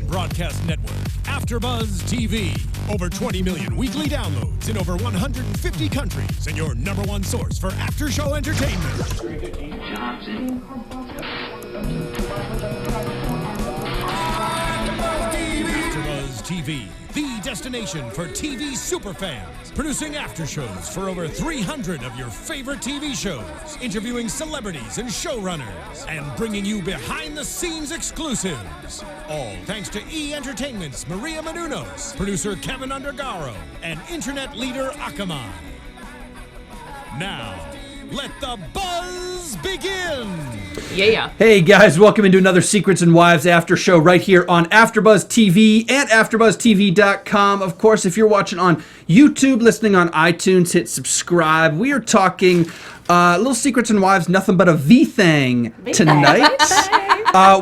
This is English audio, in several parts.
broadcast network, AFTERBUZZ TV. Over 20 million weekly downloads in over 150 countries, and your number one source for after-show entertainment. AFTERBUZZ TV, the destination for TV superfans. Producing aftershows for over 300 of your favorite TV shows, interviewing celebrities and showrunners, and bringing you behind-the-scenes exclusives. All thanks to E! Entertainment's Maria Menounos, producer Kevin Undergaro, and internet leader Akamai. Now, let the buzz begin! Yeah. Hey guys, welcome into another Secrets and Wives after show right here on AfterBuzz TV and AfterBuzzTV.com. Of course, if you're watching on YouTube, listening on iTunes, hit subscribe. We are talking little Secrets and Wives, nothing but a V-thing tonight.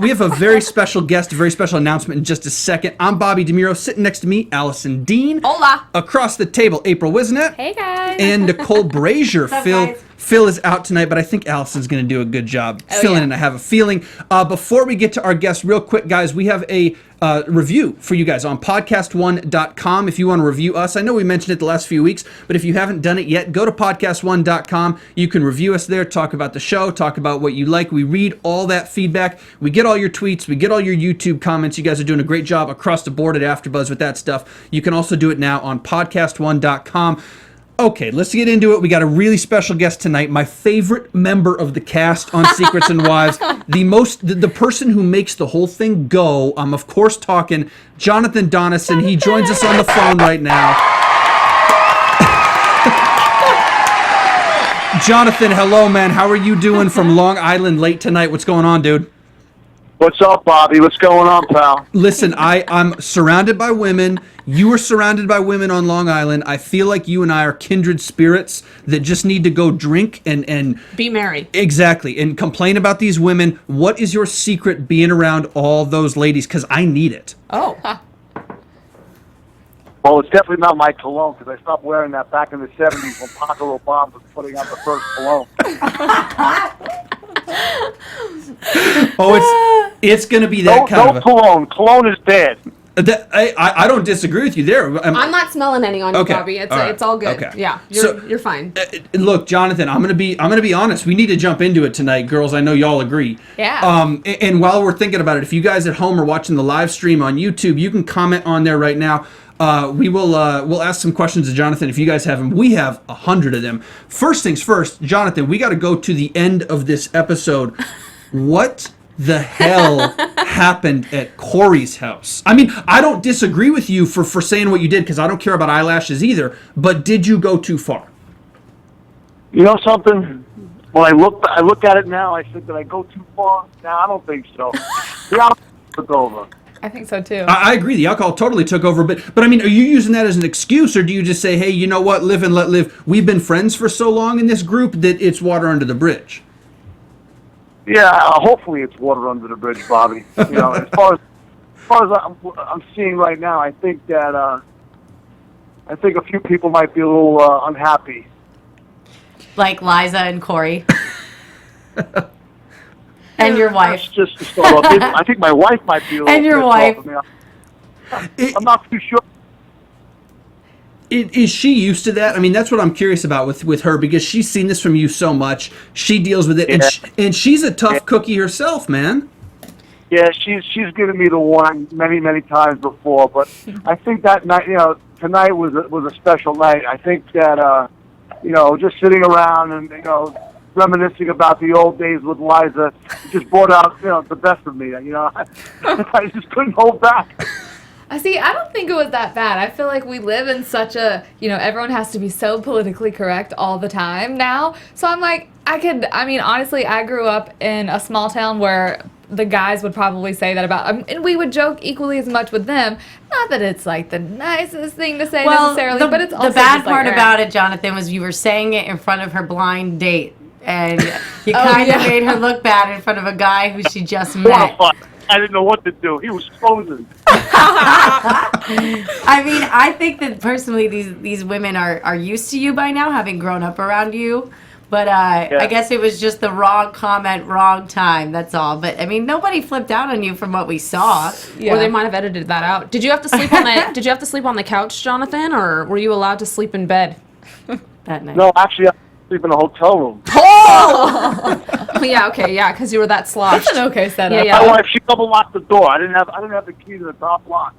We have a very special guest, a very special announcement in just a second. I'm Bobby DeMuro. Sitting next to me, Alison Dean. Hola. Across the table, April Whisenhant. Hey guys. And Nicole Brajer. What's up, guys? Phil is out tonight, but I think Allison's going to do a good job filling in, I have a feeling. Before we get to our guest, real quick, guys, we have a review for you guys on podcast1.com if you want to review us. I know we mentioned it the last few weeks, but if you haven't done it yet, go to podcast1.com. You can review us there, talk about the show, talk about what you like. We read all that feedback. We get all your tweets. We get all your YouTube comments. You guys are doing a great job across the board at AfterBuzz with that stuff. You can also do it now on podcast1.com. Okay, let's get into it. We got a really special guest tonight. My favorite member of the cast on Secrets and Wives. The person who makes the whole thing go. I'm, of course, talking Jonathan Doneson. He joins us on the phone right now. Jonathan, hello, man. How are you doing from Long Island late tonight? What's going on, dude? What's up, Bobby? What's going on, pal? Listen, I'm surrounded by women. You are surrounded by women on Long Island. I feel like you and I are kindred spirits that just need to go drink and be married. Exactly, and complain about these women. What is your secret being around all those ladies? Because I need it. Oh. Well, it's definitely not my cologne, because I stopped wearing that back in the 70s when Paco Rabanne was putting out the first cologne. Oh, it's going to be that kind of No cologne. Cologne is dead. I don't disagree with you there. I'm not smelling any on you, Bobby. It's all good. Okay. Yeah, you're fine. Look, Jonathan, I'm gonna be honest. We need to jump into it tonight, girls. I know y'all agree. Yeah. And while we're thinking about it, if you guys at home are watching the live stream on YouTube, you can comment on there right now. We'll ask some questions to Jonathan if you guys have them. We have 100 of them. First things first, Jonathan, we got to go to the end of this episode. What the hell happened at Cori's house? I mean, I don't disagree with you for saying what you did, because I don't care about eyelashes either, but did you go too far? You know something? When I look at it now, I said, did I go too far? No, I don't think so. The alcohol took over. I think so too. I agree. The alcohol totally took over, but I mean, are you using that as an excuse, or do you just say, hey, you know what, live and let live? We've been friends for so long in this group that it's water under the bridge. Yeah, hopefully it's water under the bridge, Bobby. You know, as far as I'm seeing right now, I think that a few people might be a little unhappy. Like Liza and Cori. And your wife. That's just to start off. I think my wife might be a little and your wife. I'm not too sure. Is she used to that? I mean, that's what I'm curious about with her, because she's seen this from you so much. She deals with it, and she's a tough cookie herself, man. Yeah, she's given me the warning many times before, but I think that night, tonight was a special night. I think that just sitting around and reminiscing about the old days with Liza just brought out the best of me. I just couldn't hold back. See, I don't think it was that bad. I feel like we live in such a, everyone has to be so politically correct all the time now. So I'm like, honestly, I grew up in a small town where the guys would probably say that about, and we would joke equally as much with them. Not that it's like the nicest thing to say necessarily, but it's also the bad part like, about it, Jonathan, was you were saying it in front of her blind date, and you kind of made her look bad in front of a guy who she just met. I didn't know what to do. He was frozen. I mean, I think that personally these women are used to you by now, having grown up around you But I guess it was just the wrong comment, wrong time. That's all. But I mean, nobody flipped out on you from what we saw. Yeah. Or they might have edited that out. Did you have to sleep on the Did you have to sleep on the couch, Jonathan, or were you allowed to sleep in bed That night. No, actually, I sleep in a hotel room. Oh! Yeah, okay, yeah, because you were that sloshed. That's an okay setup. Yeah, yeah. My wife, she double locked the door. I didn't have the key to the top lock.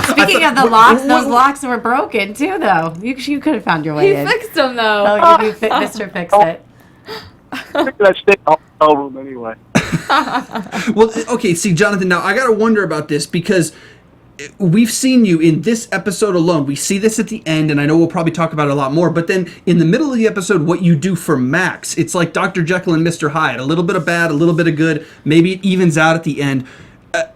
Speaking of the locks, those locks were broken too, though. You could have found your way He in. fixed them though. Oh, Mr. Fixed It. I stayed in the hotel room anyway. Well, okay, see, Jonathan, now I got to wonder about this because we've seen you in this episode alone. We see this at the end, and I know we'll probably talk about it a lot more, but then in the middle of the episode, what you do for Max, it's like Dr. Jekyll and Mr. Hyde. A little bit of bad, a little bit of good. Maybe it evens out at the end.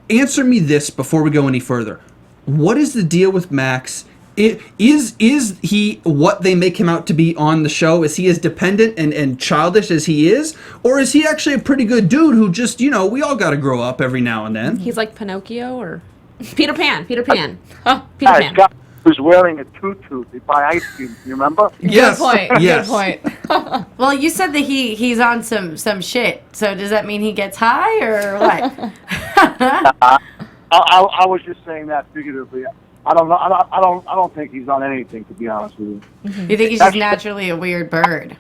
Answer me this before we go any further. What is the deal with Max? Is he what they make him out to be on the show? Is he as dependent and childish as he is? Or is he actually a pretty good dude who just, we all got to grow up every now and then? He's like Pinocchio or Peter Pan. Peter Pan. Guy Pan. was wearing a tutu. They buy ice cream. You remember? Yes. Good point. Yes. Good point. Well, you said that he's on some shit. So does that mean he gets high or what? I was just saying that figuratively. I don't know. I don't think he's on anything, to be honest with you. You think he's just naturally a weird bird?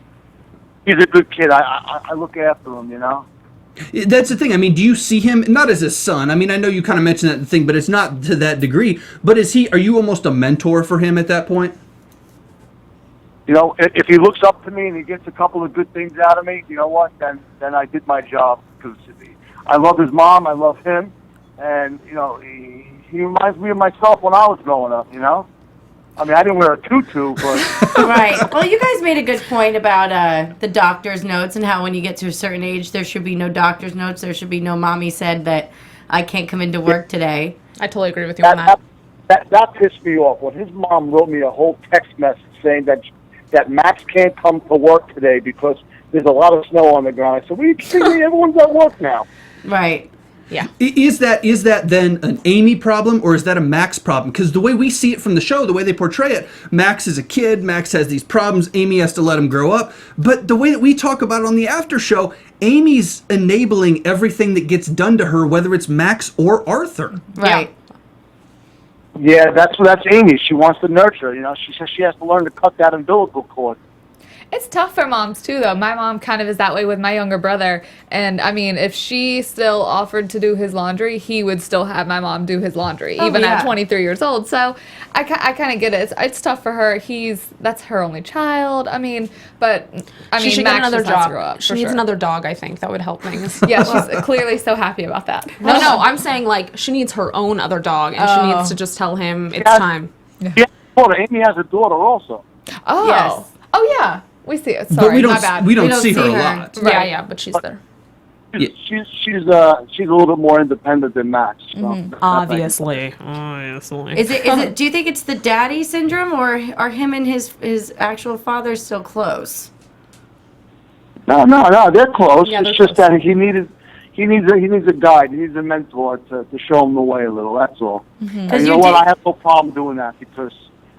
He's a good kid. I look after him. That's the thing. I mean, do you see him not as a son? I mean, I know you kind of mentioned that thing, but it's not to that degree. But are you almost a mentor for him at that point? If he looks up to me and he gets a couple of good things out of me, you know what? Then I did my job, because I love his mom. I love him, and he reminds me of myself when I was growing up. I mean, I didn't wear a tutu, but Right. Well, you guys made a good point about the doctor's notes and how when you get to a certain age, there should be no doctor's notes. There should be no mommy said that I can't come into work today. I totally agree with you on that. that pissed me off. When his mom wrote me a whole text message saying that Max can't come to work today because there's a lot of snow on the ground. I said, "What are you kidding me? Everyone's at work now." Right. Yeah. Is that then an Amy problem, or is that a Max problem? Because the way we see it from the show, the way they portray it, Max is a kid, Max has these problems, Amy has to let him grow up. But the way that we talk about it on the after show, Amy's enabling everything that gets done to her, whether it's Max or Arthur. Right. Yeah, that's Amy. She wants to nurture. She says she has to learn to cut that umbilical cord. It's tough for moms too, though. My mom kind of is that way with my younger brother. And I mean, if she still offered to do his laundry, he would still have my mom do his laundry, even at 23 years old. So I kind of get it. It's tough for her. That's her only child. I mean, but She should Max get another just has to job. grow up, She for needs sure. another dog, I think. That would help things. Yeah, she's clearly so happy about that. No, I'm saying like she needs her own other dog, and she needs to just tell him it's time. Yeah, Amy has a daughter also. Oh. Yes. Oh, yeah. We see it. But Sorry, my bad. we don't see her a lot. Yeah, yeah, but she's there. She's a little bit more independent than Max. So Obviously. Is it? Do you think it's the daddy syndrome, or are him and his actual father still close? No, they're close. Yeah, they're it's just close. that he needs a guide. He needs a mentor to show him the way a little. That's all. And you know what? I have no problem doing that because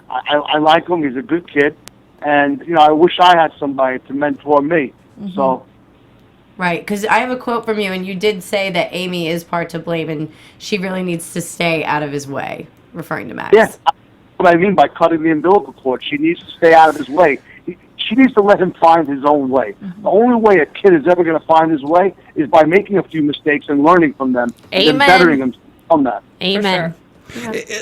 I like him. He's a good kid, and I wish I had somebody to mentor me. So. Right, because I have a quote from you, and you did say that Amy is part to blame, and she really needs to stay out of his way, referring to Max. Yeah, what I mean by cutting the umbilical cord. She needs to stay out of his way. She needs to let him find his own way. The only way a kid is ever going to find his way is by making a few mistakes and learning from them, and Amen. bettering himself from that. Amen.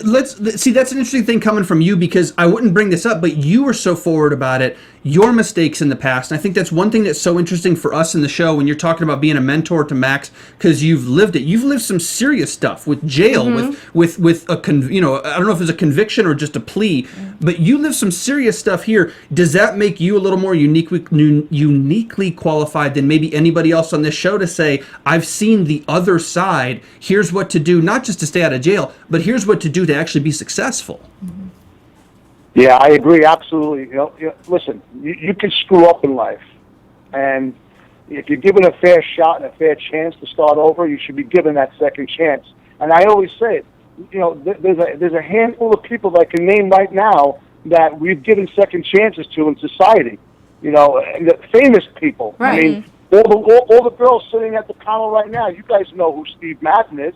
Let's see. That's an interesting thing coming from you because I wouldn't bring this up, but you were so forward about it. Your mistakes in the past, and I think that's one thing that's so interesting for us in the show when you're talking about being a mentor to Max because you've lived it. You've lived some serious stuff with jail, with a I don't know if it's a conviction or just a plea, but you lived some serious stuff here. Does that make you a little more uniquely qualified than maybe anybody else on this show to say, I've seen the other side. Here's what to do, not just to stay out of jail, but here's what to do to actually be successful. Yeah, I agree, absolutely. Listen, you can screw up in life, and if you're given a fair shot and a fair chance to start over, you should be given that second chance. And I always say it, there's a handful of people that I can name right now that we've given second chances to in society. you know, and the famous people. Right. I mean, all the girls sitting at the panel right now, you guys know who Steve Madden is.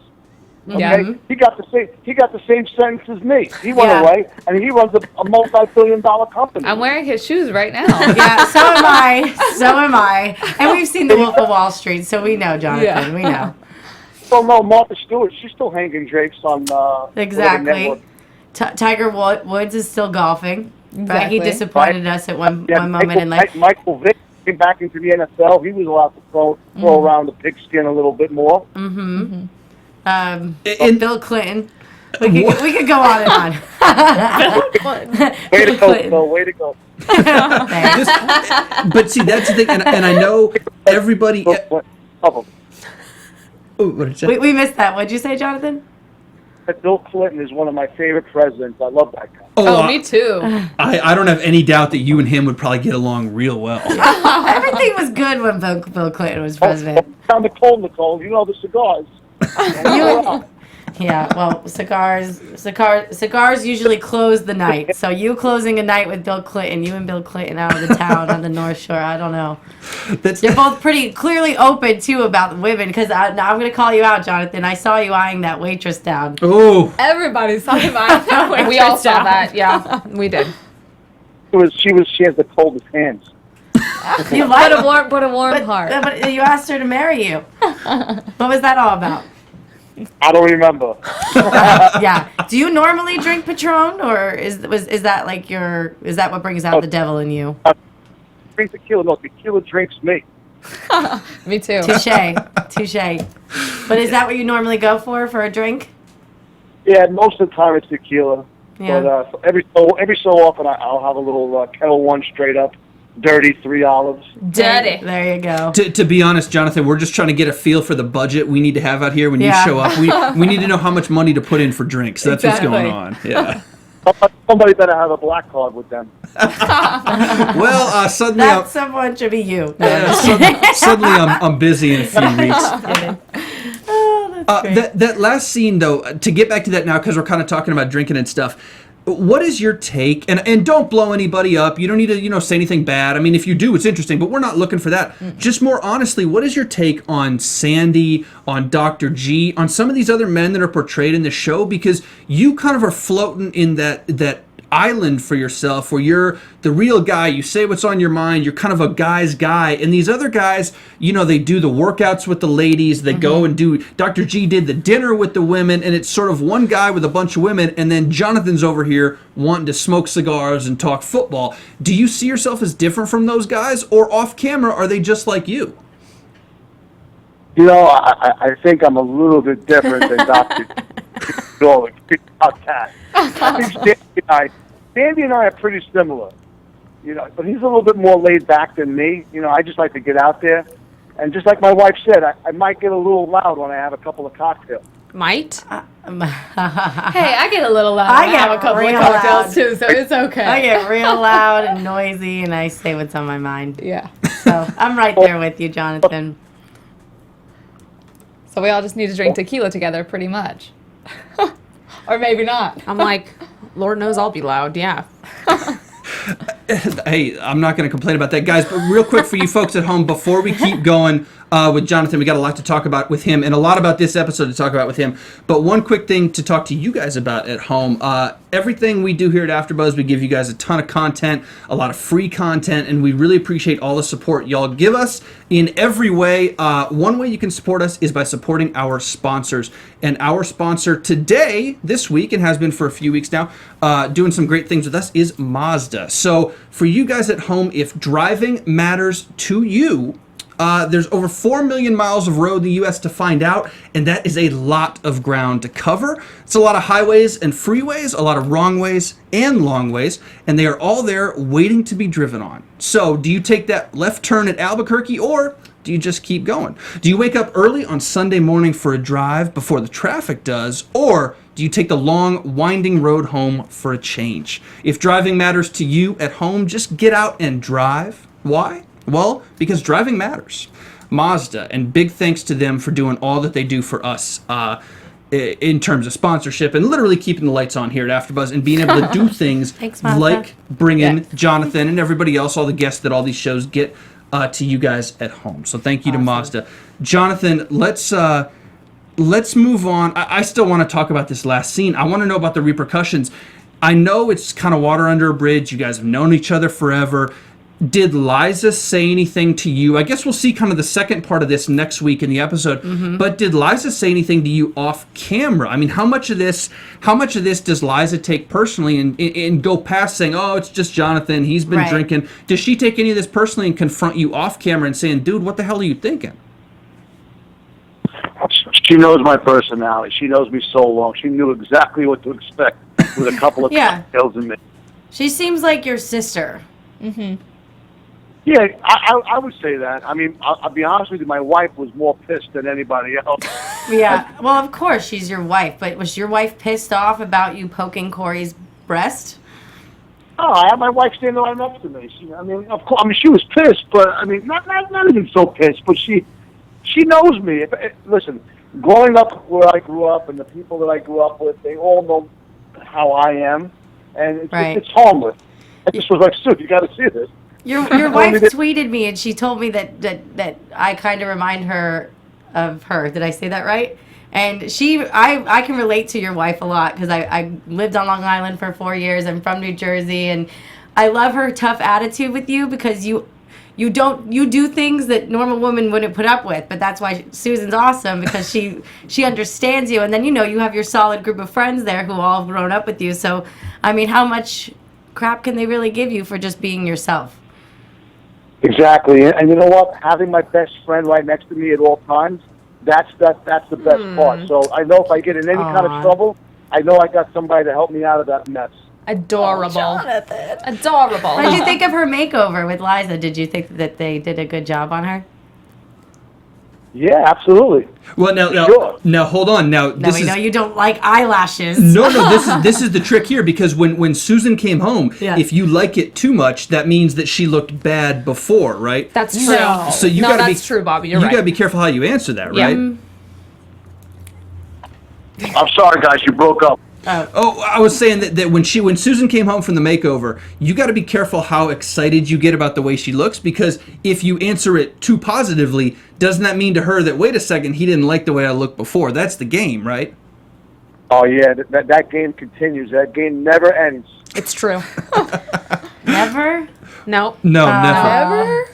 Okay? Yeah. He got the same sentence as me. He went Yeah. away, and he runs a multi-billion-dollar company. I'm wearing his shoes right now. Yeah, so am I. So am I. And we've seen The Wolf of Wall Street, so we know, Jonathan. Yeah. We know. Still know Martha Stewart. She's still hanging drapes on Exactly. network. Tiger Woods is still golfing. Right? He Exactly. disappointed us at one moment Michael, in life. Michael Vick came back into the NFL. He was allowed to throw around the pigskin a little bit more. And Bill Clinton. We could go on and on. Way to go, Bill. Way to go. Thanks. But see, that's the thing, and I know everybody. Oh, Oh, what did you say? We missed that. What'd you say, Jonathan? Bill Clinton is one of my favorite presidents. I love that guy. Oh, me too. I don't have any doubt that you and him would probably get along real well. Everything was good when Bill Clinton was president. Now, Nicole, you know the cigars. Yeah, well, cigars usually close the night. So you closing a night with Bill Clinton, you and Bill Clinton out of the town on the North Shore, I don't know. They're both pretty clearly open, too, about women, because now I'm going to call you out, Jonathan. I saw you eyeing that waitress down. Oh, Everybody's talking about that. We all saw that. Yeah, we did. She has the coldest hands. You like But a warm heart. But you asked her to marry you. What was that all about? I don't remember. Yeah. Do you normally drink Patron, or is that like is that what brings out the devil in you? Drink tequila. No, tequila drinks me. Me too. Touche. But is that what you normally go for a drink? Yeah, most of the time it's tequila. Yeah. But every so often I'll have a little Kettle One straight up, dirty 3 olives. Dirty. There you go. to be honest, Jonathan, we're just trying to get a feel for the budget we need to have out here when Yeah. you show up. We need to know how much money to put in for drinks. That's Exactly. what's going on. Yeah. Somebody better have a black card with them. Well, suddenly, That someone should be you. suddenly I'm busy in a few weeks. Oh, that's great. That last scene, though, to get back to that now, because we're kind of talking about drinking and stuff. What is your take? And don't blow anybody up. You don't need to, say anything bad. I mean, if you do, it's interesting, but we're not looking for that. Just more honestly, what is your take on Sandy, on Dr. G, on some of these other men that are portrayed in the show? Because you kind of are floating in that island for yourself where you're the real guy. You say what's on your mind. You're kind of a guy's guy. And these other guys, they do the workouts with the ladies. They go and do, Dr. G did the dinner with the women, and it's sort of one guy with a bunch of women, and then Jonathan's over here wanting to smoke cigars and talk football. Do you see yourself as different from those guys, or off camera, are they just like you? I think I'm a little bit different than Dr. I think Sandy and I are pretty similar, but he's a little bit more laid back than me. I just like to get out there. And just like my wife said, I might get a little loud when I have a couple of cocktails. Might? Hey, I get a little loud. I I get have a couple of real cocktails loud. too, so it's okay. I get real loud and noisy, and I say what's on my mind. Yeah. So I'm right there with you, Jonathan. So we all just need to drink tequila together, pretty much. Or maybe not. I'm like, Lord knows I'll be loud. Yeah. Hey, I'm not going to complain about that, guys. But real quick for you folks at home, before we keep going with Jonathan, we got a lot to talk about with him and a lot about this episode to talk about with him. But one quick thing to talk to you guys about at home. Everything we do here at AfterBuzz, we give you guys a ton of content, a lot of free content, and we really appreciate all the support y'all give us in every way. One way you can support us is by supporting our sponsors. And our sponsor today, this week, and has been for a few weeks now, doing some great things with us is Mazda. So for you guys at home, if driving matters to you, there's over 4 million miles of road in the U.S. to find out, and that is a lot of ground to cover. It's a lot of highways and freeways, a lot of wrong ways and long ways, and they are all there waiting to be driven on. So do you take that left turn at Albuquerque, or do you just keep going? Do you wake up early on Sunday morning for a drive before the traffic does, or do you take the long, winding road home for a change? If driving matters to you at home, just get out and drive. Why? Well, because driving matters. Mazda, and big thanks to them for doing all that they do for us. in terms of sponsorship and literally keeping the lights on here at AfterBuzz and being able to do things Thanks, Mazda. like bring in Jonathan and everybody else, all the guests that all these shows get to you guys at home. So thank you to Mazda. Jonathan, let's move on. I still want to talk about this last scene. I want to know about the repercussions. I know it's kind of water under a bridge. You guys have known each other forever. Did Liza say anything to you? I guess we'll see kind of the second part of this next week in the episode. But did Liza say anything to you off camera? I mean, how much of this does Liza take personally and go past saying, "Oh, it's just Jonathan. He's been drinking." Does she take any of this personally and confront you off camera and saying, "Dude, what the hell are you thinking?" She knows my personality. She knows me so long. She knew exactly what to expect with a couple of cocktails in me. She seems like your sister. Yeah, I would say that. I mean, I'll be honest with you, my wife was more pissed than anybody else. Yeah, well, of course, she's your wife, but was your wife pissed off about you poking Cori's breast? Oh, I had my wife standing right next to me. Of course, she was pissed, but I mean, not even so pissed, but she knows me. Listen, growing up where I grew up and the people that I grew up with, they all know how I am, and it's harmless. I just was like, "Stu, you got to see this." Your wife tweeted me, and she told me that I kind of remind her of her. Did I say that right? And I can relate to your wife a lot because I lived on Long Island for 4 years. I'm from New Jersey, and I love her tough attitude with you because you do things that normal women wouldn't put up with. But that's why Susan's awesome, because she understands you, and then you have your solid group of friends there who all have grown up with you. So I mean, how much crap can they really give you for just being yourself? Exactly, and you know what? Having my best friend right next to me at all times, that's the best part. So I know if I get in any kind of trouble, I know I got somebody to help me out of that mess. Adorable. Oh, Jonathan. Adorable. What did you think of her makeover with Liza? Did you think that they did a good job on her? Yeah, absolutely. Well, now hold on. Now we know you don't like eyelashes. No, this is the trick here, because when Susan came home, if you like it too much, that means that she looked bad before, right? That's true. No. So that's true, Bobby. You're right. You got to be careful how you answer that, right? I'm sorry, guys. You broke up. Oh, I was saying that when Susan came home from the makeover, you got to be careful how excited you get about the way she looks, because if you answer it too positively, doesn't that mean to her that, wait a second, he didn't like the way I looked before? That's the game, right? Oh yeah, that game continues. That game never ends. It's true. Never? No. No, never.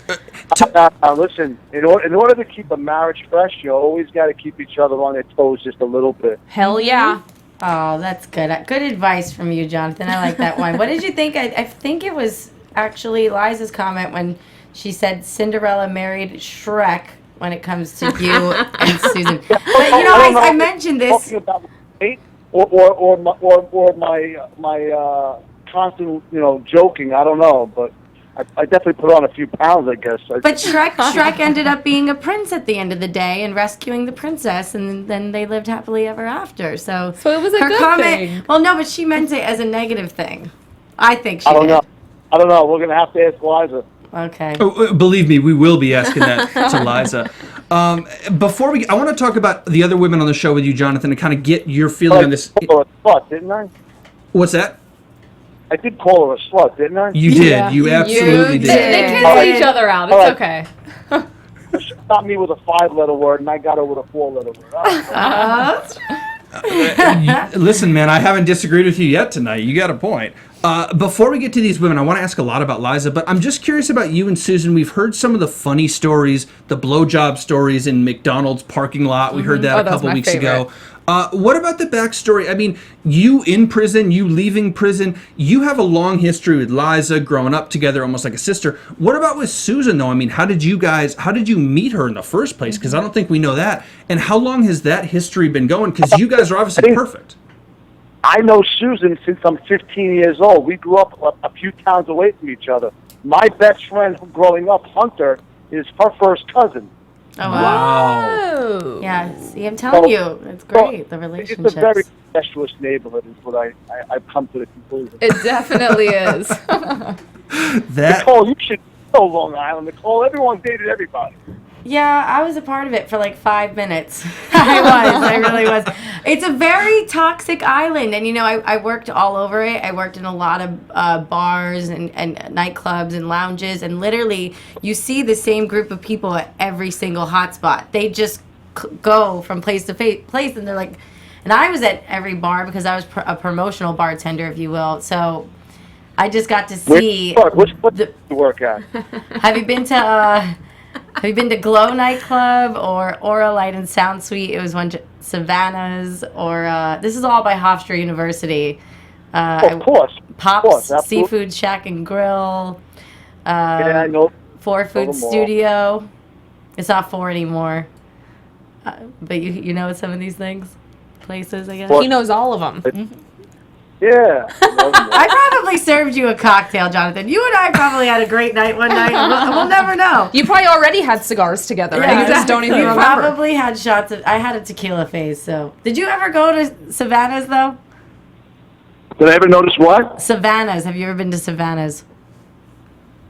Listen, in order to keep a marriage fresh, you always got to keep each other on their toes just a little bit. Hell yeah. Oh, that's good. Good advice from you, Jonathan. I like that one. What did you think? I think it was actually Liza's comment when she said Cinderella married Shrek when it comes to you and Susan. But I mentioned this. Talking about or my constant joking. I don't know, but I definitely put on a few pounds, I guess. But Shrek ended up being a prince at the end of the day and rescuing the princess, and then they lived happily ever after. So it was a good comment, thing. Well, no, but she meant it as a negative thing. I think she I don't did. know. I don't know. We're going to have to ask Liza. Okay. Oh, believe me, we will be asking that to Liza. Before I want to talk about the other women on the show with you, Jonathan, and kind of get your feeling on this. Oh, a slut, didn't I? What's that? I did call her a slut, didn't I? You did. Yeah. You absolutely did. They cancel each other out. It's okay. She stopped me with a 5-letter word, and I got her with a 4-letter word. Listen, man, I haven't disagreed with you yet tonight. You got a point. Before we get to these women, I want to ask a lot about Liza, but I'm just curious about you and Susan. We've heard some of the funny stories, the blowjob stories in McDonald's parking lot. We heard that a couple weeks ago. What about the backstory? I mean, you in prison, you leaving prison, you have a long history with Liza, growing up together almost like a sister. What about with Susan, though? I mean, how did you meet her in the first place? Because I don't think we know that. And how long has that history been going? Because you guys are obviously perfect. I know Susan since I'm 15 years old. We grew up a few towns away from each other. My best friend growing up, Hunter, is her first cousin. Oh, wow. Yeah, see, I'm telling you, it's great, the relationships. It's a very incestuous neighborhood is what I've come to the conclusion. It definitely is. Nicole, you should know Long Island. Nicole, everyone dated everybody. Yeah, I was a part of it for like 5 minutes. I really was. It's a very toxic island. And, I worked all over it. I worked in a lot of bars and nightclubs and lounges. And literally, you see the same group of people at every single hotspot. They just go from place to place. And they're like, and I was at every bar because I was a promotional bartender, if you will. So I just got to see. Which did you work at? Have you been to Glow nightclub or Aura Light and Sound Suite? It was one Savannah's or this is all by Hofstra University. Of course. Pops Seafood Shack and Grill. Yeah, I know. 4 Food Studio. It's not 4 anymore. But you know some of these places, I guess. He knows all of them. Yeah. I probably served you a cocktail, Jonathan. You and I probably had a great night one night. We'll never know. You probably already had cigars together, and you just don't even remember. Probably had shots of. I had a tequila phase. So, did you ever go to Savannah's though? Did I ever notice what? Savannah's. Have you ever been to Savannah's?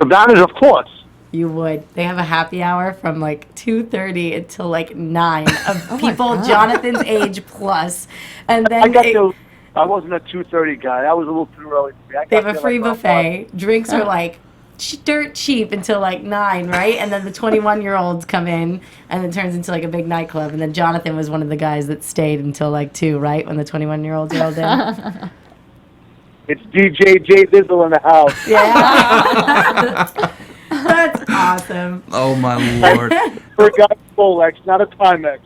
Savannah's, of course. You would. They have a happy hour from like 2:30 until like 9 of people Jonathan's age plus, and then I wasn't a 2:30 guy. That was a little too early for me. They have a free buffet. Drinks are like dirt cheap until like 9, right? And then the 21-year-olds come in, and it turns into like a big nightclub. And then Jonathan was one of the guys that stayed until like 2, right? When the 21-year-olds rolled in. It's DJ J Dizzle in the house. Yeah. That's awesome. Oh my Lord. For a guy Rolex, not a Timex.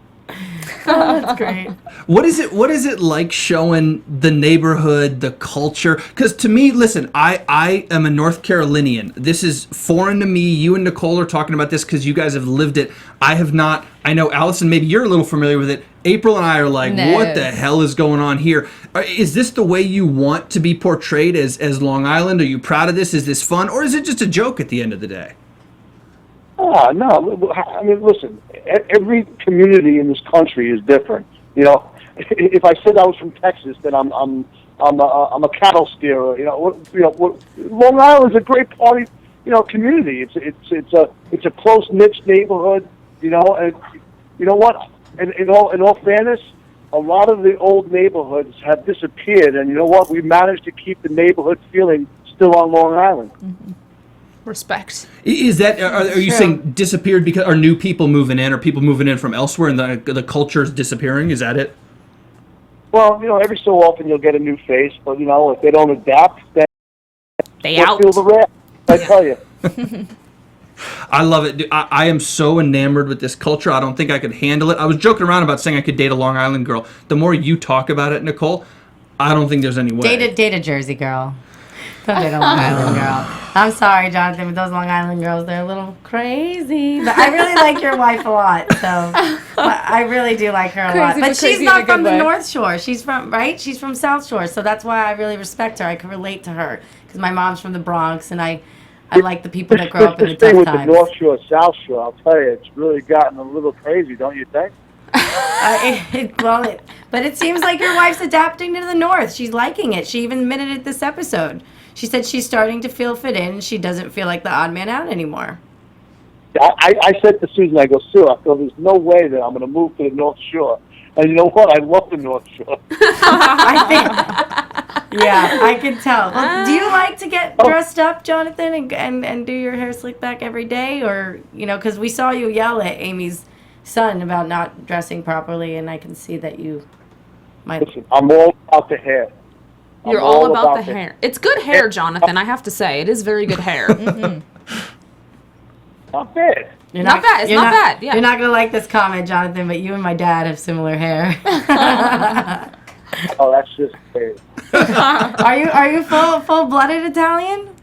Oh, that's great. What is it like showing the neighborhood, the culture? Because to me, listen, I am a North Carolinian. This is foreign to me. You and Nicole are talking about this because you guys have lived it. I have not. I know, Alison, maybe you're a little familiar with it. April and I are like, No. What the hell is going on here? Is this the way you want to be portrayed as Long Island? Are you proud of this? Is this fun? Or is it just a joke at the end of the day? Oh, no. I mean, listen, every community in this country is different. If I said I was from Texas, then I'm a cattle steerer. Long Island's a great party, community. It's a close knit neighborhood. And you know what? And in all fairness, a lot of the old neighborhoods have disappeared, and you know what? We managed to keep the neighborhood feeling still on Long Island. Mm-hmm. Respect. Is that are you saying disappeared because are new people moving in, or people moving in from elsewhere, and the culture is disappearing? Is that it? Well, every so often you'll get a new face, but if they don't adapt, then They they'll out. feel the wrath. I tell you. I love it. I am so enamored with this culture. I don't think I could handle it. I was joking around about saying I could date a Long Island girl. The more you talk about it, Nicole, I don't think there's any way. Date a Jersey girl. Don't date a Long Island girl. I'm sorry, Jonathan, but those Long Island girls, they're a little crazy. But I really like your wife a lot, so I really do like her a lot. Crazy, But but she's crazy in a not good from the way. North Shore. She's from, right? She's from South Shore, so that's why I really respect her. I can relate to her because my mom's from the Bronx, and I like the people that grow up in the This thing tough with the times. North Shore, South Shore, I'll tell you, it's really gotten a little crazy, don't you think? But it seems like your wife's adapting to the North. She's liking it. She even admitted it this episode. She said she's starting to fit in. She doesn't feel like the odd man out anymore. I said to Susan, I go, Sue, I feel there's no way that I'm going to move to the North Shore. And you know what? I love the North Shore. I think, yeah, I can tell. Well, do you like to get dressed up, Jonathan, and do your hair slicked back every day? Or, because we saw you yell at Amy's son about not dressing properly, and I can see that you might. Listen, I'm all about the hair. You're all about the hair. It's good hair, Jonathan, I have to say. It is very good hair. Mm-hmm. Not bad. Not bad. It's not bad. Yeah. You're not going to like this comment, Jonathan, but you and my dad have similar hair. Oh, that's just great. Are you full-blooded Italian?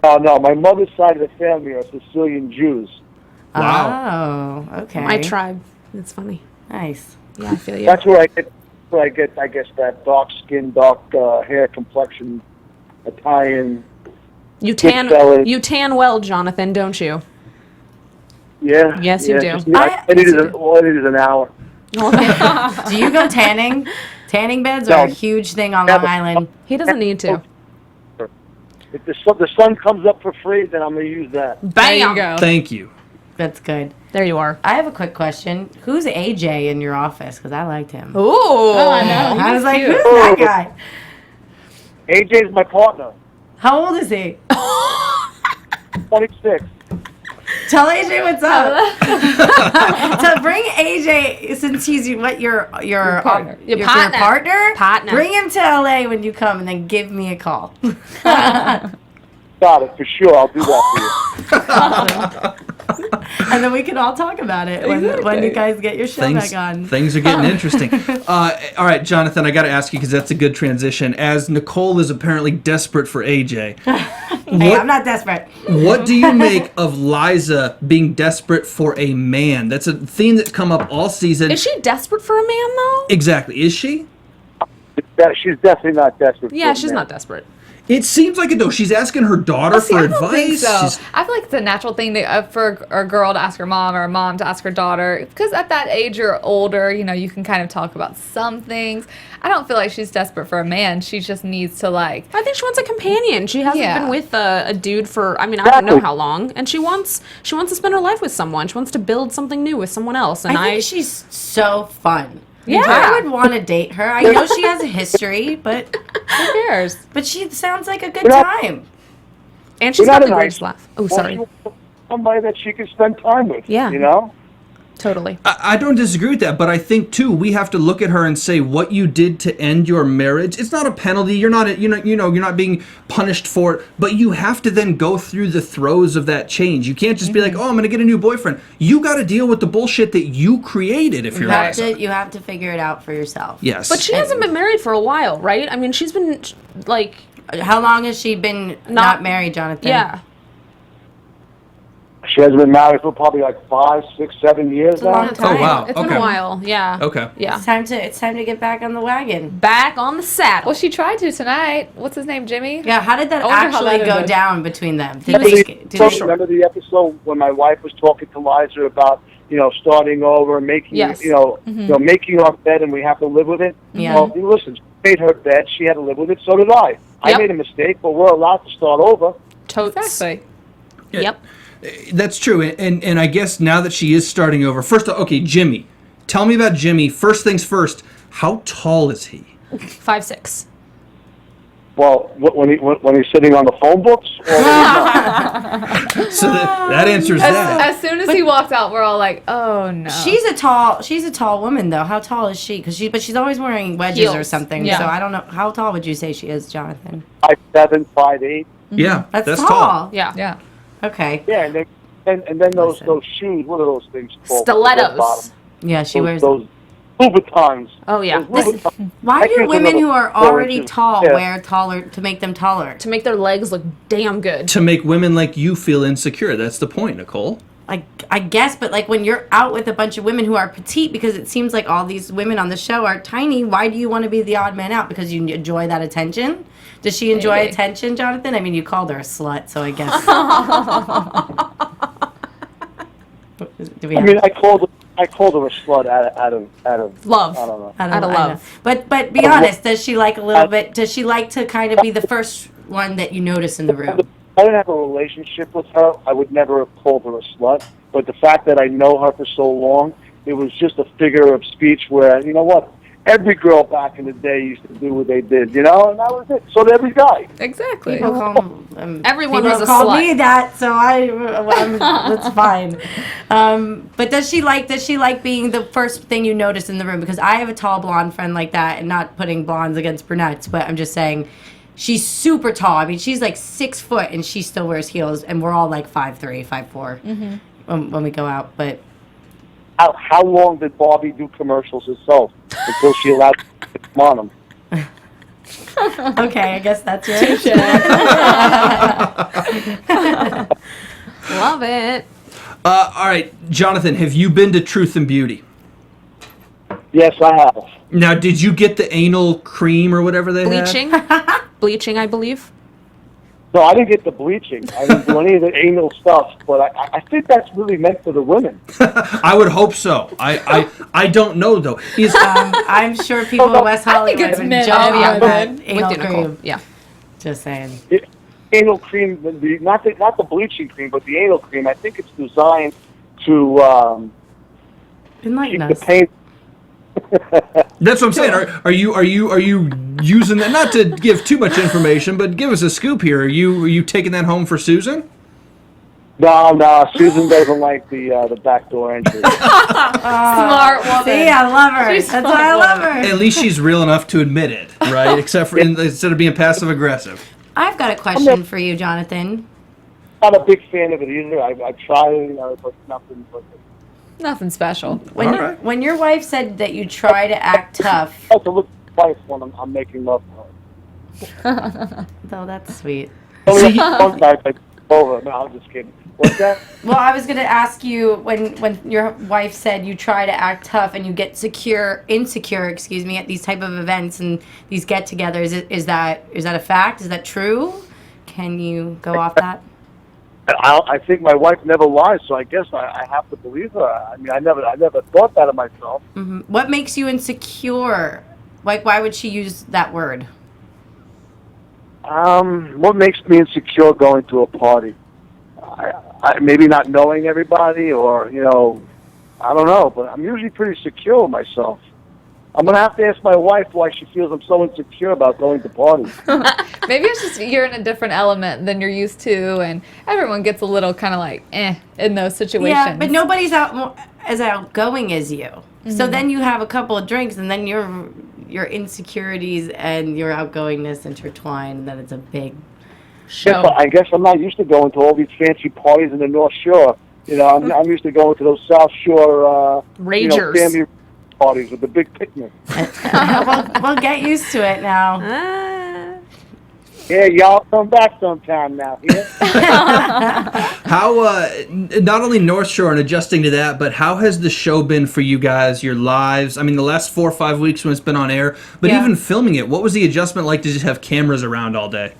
No. My mother's side of the family are Sicilian Jews. Wow. Oh, okay. My tribe. It's funny. Nice. Yeah, I feel you. That's where I get, I guess, that dark skin, dark hair complexion, Italian. You fellas. tan well, Jonathan, don't you? Yeah. Yes, you do. Just, all I need is an hour. Do you go tanning? Tanning beds are a huge thing on Long Island. He doesn't need to. If the sun comes up for free, then I'm going to use that. Bam! There you go. Thank you. That's good. There you are. I have a quick question. Who's AJ in your office? Because I liked him. Ooh. Oh, I know. I was like, cute. who's that guy? AJ's my partner. How old is he? 26. Tell AJ what's up. So bring AJ, since he's your partner. Your partner. Bring him to LA when you come, and then give me a call. Got it, for sure. I'll do that for you. And then we can all talk about it when you guys get your show back on. Things are getting interesting. All right, Jonathan, I got to ask you because that's a good transition. As Nicole is apparently desperate for AJ. Hey, I'm not desperate. What do you make of Liza being desperate for a man? That's a theme that's come up all season. Is she desperate for a man though? Exactly. Is she? She's definitely not desperate. Yeah, for she's me. not desperate. It seems like it though. She's asking her daughter See, for I don't advice. think so. She's- I feel like it's a natural thing for a girl to ask her mom or a mom to ask her daughter. Because at that age or older, you can kind of talk about some things. I don't feel like she's desperate for a man. She just needs to I think she wants a companion. She hasn't Yeah. been with a dude for I don't know how long, and she wants to spend her life with someone. She wants to build something new with someone else. And I think she's so fun. Yeah. I would want to date her. I know she has a history, but who cares? but she sounds like a good time. and she's You're got not the a greatest nice- laugh. Oh, sorry. Somebody that she can spend time with. Yeah. You know? Totally. I don't disagree with that, but I think too we have to look at her and say what you did to end your marriage. It's not a penalty. You're not you're not being punished for it, but you have to then go through the throes of that change. You can't just be like, "Oh, I'm going to get a new boyfriend." You got to deal with the bullshit that you created if you're Liza. You have to figure it out for yourself. Yes. But she hasn't been married for a while, right? I mean, she's been like How long has she been not married, Jonathan? yeah. She hasn't been married for probably like 5, 6, 7 years It's a long now. time. Oh, wow. It's been Okay. a while. Yeah. Okay. Yeah. It's time to get back on the wagon. Back on the saddle. Well, she tried to tonight. What's his name, Jimmy? Yeah, how did that I wonder how actually that go ended. down between them? Remember the episode when my wife was talking to Liza about starting over, making Yes. making our bed and we have to live with it. Yeah. Well, listen, she made her bed, she had to live with it. So did I. I Yep. made a mistake, but we're allowed to start over. Totes. Exactly. Yep. That's true, and I guess now that she is starting over, first, okay, Jimmy. Tell me about Jimmy. First things first. How tall is he? 5'6". Well, when he's sitting on the phone books, or So that answers that. As soon as he walked out, we're all like, "Oh no." She's a tall woman though. How tall is she? But she's always wearing wedges or Heels. something. Yeah. So I don't know. How tall would you say she is, Jonathan? 5'7", 5'8". Yeah, That's tall. tall. Yeah. Yeah. Okay. Yeah, and then those shoes. What are those things called? Stilettos. Yeah, she wears. those Louboutins. Oh yeah. Those Louboutins. Why I do can't women remember who are 4 already inches. tall Yeah. wear taller to make them taller? To make their legs look damn good. To make women like you feel insecure. That's the point, Nicole. I guess, but like when you're out with a bunch of women who are petite, because it seems like all these women on the show are tiny, why do you want to be the odd man out? Because you enjoy that attention? Does she enjoy Maybe. attention, Jonathan? I mean, you called her a slut, so I guess. Do we I have mean, I called her a slut out of Love. I don't know. I don't out know, of I know. love. But be honest, does she like a little bit? Does she like to kind of be the first one that you notice in the room? I didn't have a relationship with her. I would never have called her a slut. But the fact that I know her for so long, it was just a figure of speech where, you know what? Every girl back in the day used to do what they did, and that was it. So did every guy. Exactly. People call, Everyone people was a call slut. me that, so that's fine. But does she like being the first thing you notice in the room? Because I have a tall blonde friend like that, and not putting blondes against brunettes, but I'm just saying she's super tall. I mean, she's like 6 foot, and she still wears heels, and we're all like 5'3", 5'4" when we go out. But How long did Bobby do commercials herself until she allowed to come on them? okay, I guess that's right. Love it. All right, Jonathan, have you been to Truth and Beauty? Yes, I have. Now, did you get the anal cream or whatever they had? Bleaching. Bleaching, I believe. No, I didn't get the bleaching. I didn't do any of the anal stuff. But I think that's really meant for the women. I would hope so. I don't know though. Is I'm sure people in West Hollywood it's would meant jump for on that women. anal With you, Nicole. cream. Yeah. Just saying. Anal cream, not the bleaching cream, but the anal cream. I think it's designed to Enlighten keep the us. pain. That's what I'm saying. Are you using that? Not to give too much information, but give us a scoop here. Are you taking that home for Susan? No, Susan doesn't like the backdoor entry. Smart woman. See, I love her. She's That's smart why I love woman. her. At least she's real enough to admit it, right? Except for instead of being passive aggressive. I've got a question for you, Jonathan. Not a big fan of it either. I tried, but nothing. Nothing special. When your wife said that you try to act tough, I have to look twice when I'm making love to her. though that's sweet. Only one time I over. No, I'm just kidding. What's that? Well, I was going to ask you when your wife said you try to act tough and you get insecure, at these type of events and these get-togethers. Is that a fact? Is that true? Can you go off that? I think my wife never lies, so I guess I have to believe her. I mean, I never thought that of myself. Mm-hmm. What makes you insecure? Like, why would she use that word? What makes me insecure going to a party? I maybe not knowing everybody, or I don't know. But I'm usually pretty secure with myself. I'm gonna have to ask my wife why she feels I'm so insecure about going to parties. Maybe it's just you're in a different element than you're used to, and everyone gets a little kind of like in those situations. Yeah, but nobody's as outgoing as you. Mm-hmm. So then you have a couple of drinks, and then your insecurities and your outgoingness intertwine, and then it's a big show. I guess I'm not used to going to all these fancy parties in the North Shore. I'm used to going to those South Shore Ragers. Family parties with the big picnic. We'll get used to it now. Yeah, y'all come back sometime now. Yeah? How, not only North Shore and adjusting to that, but how has the show been for you guys, your lives? I mean, the last 4 or 5 weeks when it's been on air, but even filming it, what was the adjustment like to just have cameras around all day?